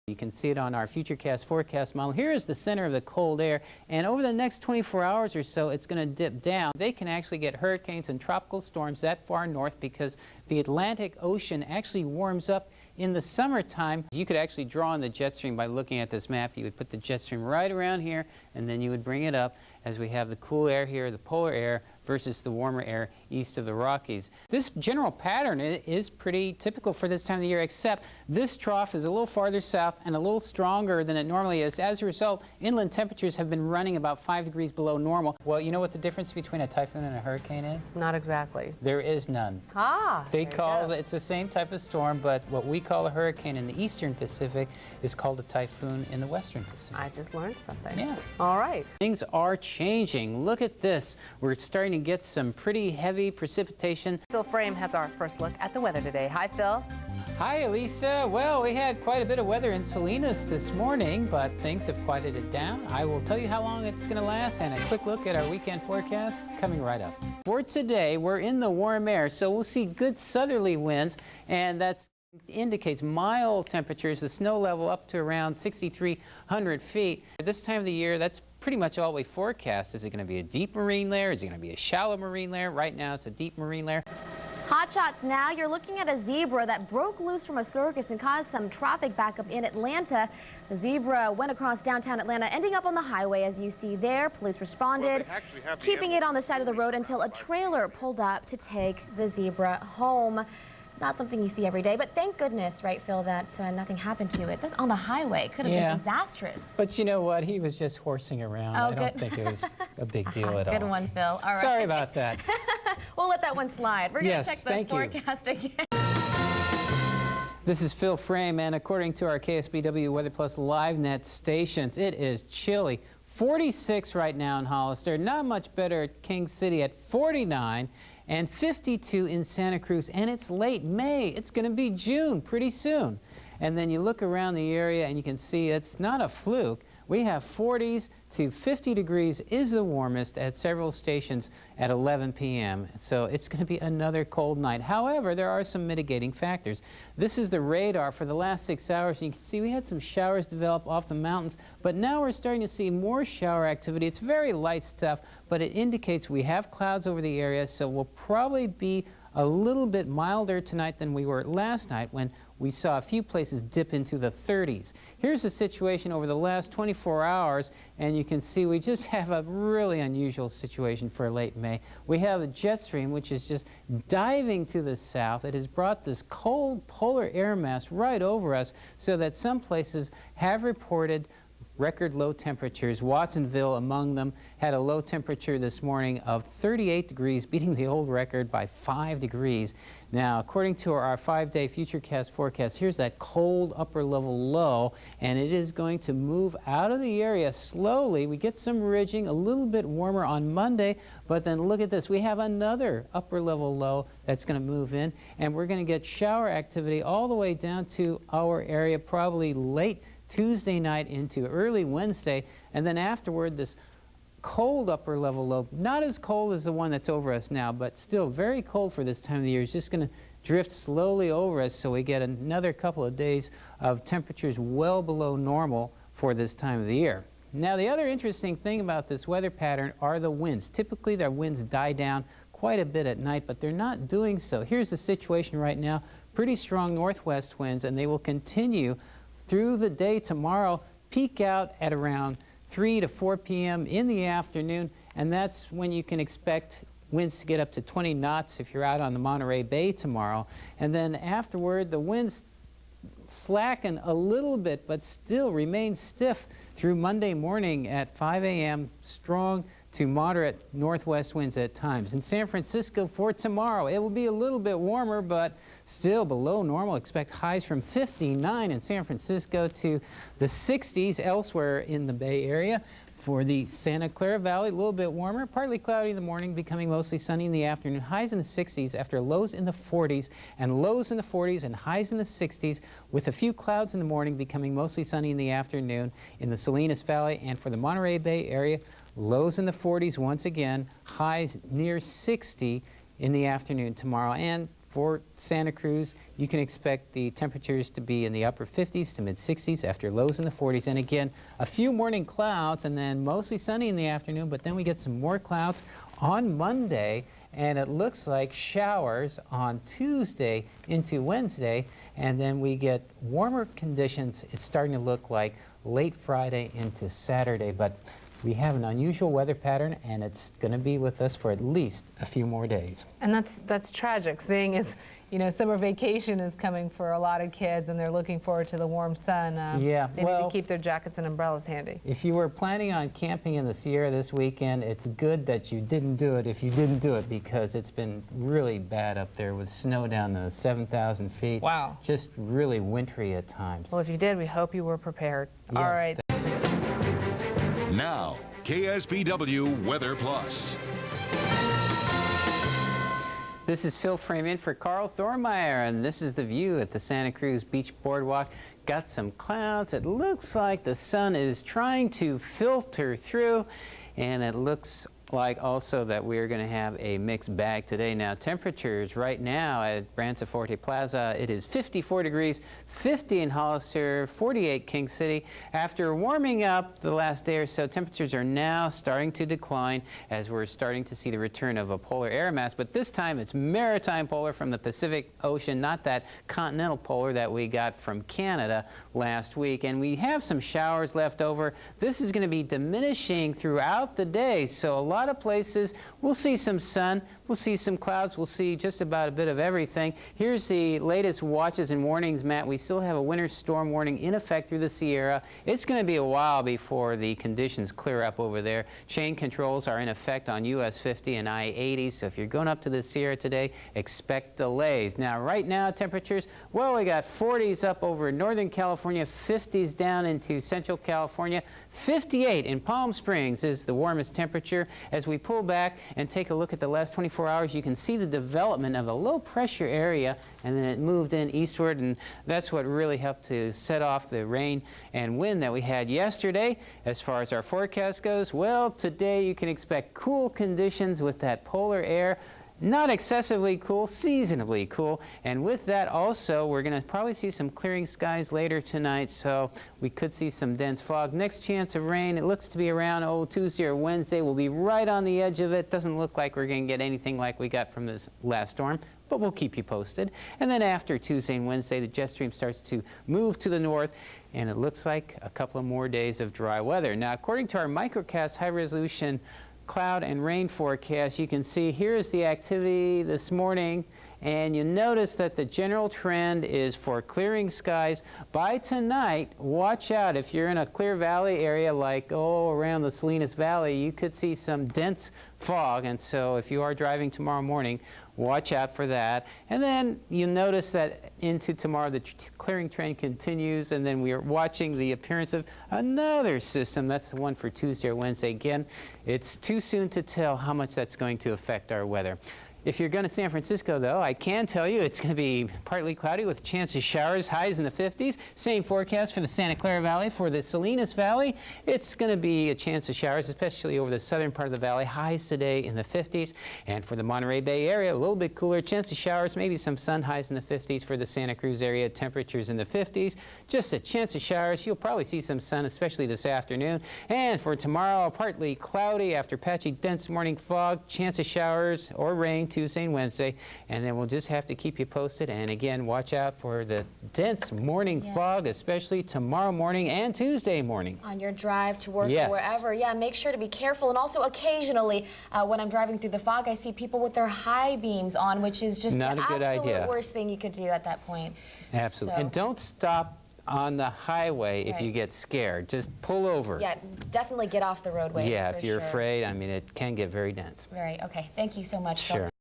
You can see it on our Futurecast forecast model. Here is the center of the cold air, and over the next 24 hours or so, it's going to dip down. They can actually get hurricanes and tropical storms that far north because the Atlantic Ocean actually warms up in the summertime. You could actually draw on the jet stream by looking at this map. You would put the jet stream right around here, and then you would bring it up as we have the cool air here, the polar air, versus the warmer air east of the Rockies. This general pattern is pretty typical for this time of the year, except this trough is a little farther south and a little stronger than it normally is. As a result, inland temperatures have been running about 5 degrees below normal. Well, you know what the difference between a typhoon and a hurricane is? Not exactly. There is none. Ah, They call it's the same type of storm, but what we call a hurricane in the eastern Pacific is called a typhoon in the western Pacific. I just learned something. Yeah. All right. Things are changing. Look at this. We're starting to get some pretty heavy precipitation. Phil Frame has our first look at the weather today. Hi, Phil. Hi, Elisa. Well, we had quite a bit of weather in Salinas this morning, but things have quieted it down. I will tell you how long it's going to last and a quick look at our weekend forecast coming right up. For today, we're in the warm air, so we'll see good southerly winds, and that indicates mild temperatures, the snow level up to around 6,300 feet. At this time of the year, that's pretty much all we forecast. Is it going to be a deep marine layer? Is it going to be a shallow marine layer? Right now, it's a deep marine layer. Hot shots now. You're looking at a zebra that broke loose from a circus and caused some traffic backup in Atlanta. The zebra went across downtown Atlanta, ending up on the highway, as you see there. Police responded, keeping it on the side of the road until a trailer pulled up to take the zebra home. Not something you see every day, but thank goodness, right, Phil, that nothing happened to it. That's on the highway. Could have been disastrous. But you know what? He was just horsing around. Oh, I don't think it was a big deal at all. Good one, Phil. All right. Sorry about that. We'll let that one slide. We're going to check the thank you. forecast again. This is Phil Frame, and according to our KSBW Weather Plus LiveNet stations, it is chilly. 46 right now in Hollister, not much better at King City at 49, and 52 in Santa Cruz, and it's late May. It's going to be June pretty soon. And then you look around the area and you can see it's not a fluke. We have 40s to 50 degrees is the warmest at several stations at 11 p.m. So it's going to be another cold night. However, there are some mitigating factors. This is the radar for the last 6 hours. You can see we had some showers develop off the mountains, but now we're starting to see more shower activity. It's very light stuff, but it indicates we have clouds over the area, so we'll probably be a little bit milder tonight than we were last night when we saw a few places dip into the 30s. Here's the situation over the last 24 hours, and you can see we just have a really unusual situation for late May. We have a jet stream which is just diving to the south. It has brought this cold polar air mass right over us so that some places have reported record low temperatures. Watsonville among them had a low temperature this morning of 38 degrees, beating the old record by 5 degrees. Now, according to our 5-day Futurecast forecast, here's that cold upper level low, and it is going to move out of the area slowly. We get some ridging, a little bit warmer on Monday, but then look at this. We have another upper level low that's going to move in, and we're going to get shower activity all the way down to our area probably late Tuesday night into early Wednesday, and then afterward this cold upper level low, not as cold as the one that's over us now, but still very cold for this time of the year. It's just going to drift slowly over us, so we get another couple of days of temperatures well below normal for this time of the year. Now, the other interesting thing about this weather pattern are the winds. Typically, their winds die down quite a bit at night, but they're not doing so. Here's the situation right now. Pretty strong northwest winds, and they will continue through the day tomorrow, peak out at around 3 to 4 p.m. in the afternoon, and that's when you can expect winds to get up to 20 knots if you're out on the Monterey Bay tomorrow. And then afterward, the winds slacken a little bit, but still remain stiff through Monday morning at 5 a.m., strong to moderate northwest winds at times. In San Francisco for tomorrow, it will be a little bit warmer, but still below normal. Expect highs from 59 in San Francisco to the 60s elsewhere in the Bay Area. For the Santa Clara Valley, a little bit warmer, partly cloudy in the morning, becoming mostly sunny in the afternoon. Highs in the 60s after lows in the 40s, and lows in the 40s and highs in the 60s, with a few clouds in the morning, becoming mostly sunny in the afternoon in the Salinas Valley. And for the Monterey Bay Area, lows in the 40s once again, highs near 60 in the afternoon tomorrow. And for Santa Cruz, you can expect the temperatures to be in the upper 50s to mid 60s after lows in the 40s. And again, a few morning clouds and then mostly sunny in the afternoon, but then we get some more clouds on Monday, and it looks like showers on Tuesday into Wednesday, and then we get warmer conditions. It's starting to look like late Friday into Saturday, but we have an unusual weather pattern, and it's going to be with us for at least a few more days. And that's tragic, seeing as, you know, summer vacation is coming for a lot of kids and they're looking forward to the warm sun. Yeah, they need to keep their jackets and umbrellas handy. If you were planning on camping in the Sierra this weekend, it's good that you didn't do it if you didn't do it, because it's been really bad up there with snow down to 7,000 feet. Wow. Just really wintry at times. Well, if you did, we hope you were prepared. Yes. All right. Now, KSPW Weather Plus. This is Phil Freeman for Carl Thormeyer, and this is the view at the Santa Cruz Beach Boardwalk. Got some clouds. It looks like the sun is trying to filter through, and it looks like also that we're going to have a mixed bag today. Now, temperatures right now at Branciforte Plaza, it is 54 degrees, 50 in Hollister, 48 King City. After warming up the last day or so, temperatures are now starting to decline as we're starting to see the return of a polar air mass, but this time it's maritime polar from the Pacific Ocean, not that continental polar that we got from Canada last week. And we have some showers left over. This is going to be diminishing throughout the day, so a lot of places we'll see some sun, we'll see some clouds, we'll see just about a bit of everything. Here's the latest watches and warnings, Matt. We still have a winter storm warning in effect through the Sierra. It's going to be a while before the conditions clear up over there. Chain controls are in effect on US 50 and I-80, so if you're going up to the Sierra today, expect delays. Now, right now, temperatures, well, we got 40s up over Northern California, 50s down into Central California. 58 in Palm Springs is the warmest temperature. As we pull back and take a look at the last 24 hours, you can see the development of a low pressure area, and then it moved in eastward, and that's what really helped to set off the rain and wind that we had yesterday. As far as our forecast goes, well, today you can expect cool conditions with that polar air. Not excessively cool, seasonably cool, and with that also we're going to probably see some clearing skies later tonight, so we could see some dense fog. Next chance of rain, it looks to be around Tuesday or Wednesday. We'll be right on the edge of it. Doesn't look like we're going to get anything like we got from this last storm, but we'll keep you posted. And then after Tuesday and Wednesday, the jet stream starts to move to the north, and it looks like a couple of more days of dry weather. Now, according to our microcast high-resolution cloud and rain forecast, you can see here is the activity this morning, and you notice that the general trend is for clearing skies. By tonight, watch out. If you're in a Clear Valley area like around the Salinas Valley, you could see some dense fog, and so if you are driving tomorrow morning, watch out for that. And then you notice that into tomorrow the clearing trend continues, and then we are watching the appearance of another system. That's the one for Tuesday or Wednesday. Again, it's too soon to tell how much that's going to affect our weather. If you're going to San Francisco, though, I can tell you it's going to be partly cloudy with a chance of showers, highs in the 50s. Same forecast for the Santa Clara Valley. For the Salinas Valley, it's going to be a chance of showers, especially over the southern part of the valley. Highs today in the 50s. And for the Monterey Bay area, a little bit cooler. Chance of showers, maybe some sun, highs in the 50s. For the Santa Cruz area, temperatures in the 50s. Just a chance of showers. You'll probably see some sun, especially this afternoon. And for tomorrow, partly cloudy after patchy dense morning fog. Chance of showers or rain Tuesday and Wednesday, and then we'll just have to keep you posted. And again, watch out for the dense morning fog, especially tomorrow morning and Tuesday morning. On your drive to work Yes. or wherever, yeah, make sure to be careful. And also occasionally, when I'm driving through the fog, I see people with their high beams on, which is just Not the a good absolute idea. worst thing you could do at that point. Absolutely. So, And don't stop on the highway if you Right. get scared. Just pull over. yeah, definitely get off the roadway. Yeah, for if you're sure. afraid, I mean, it can get very dense. Right, okay. Thank you so much. Phil. Sure.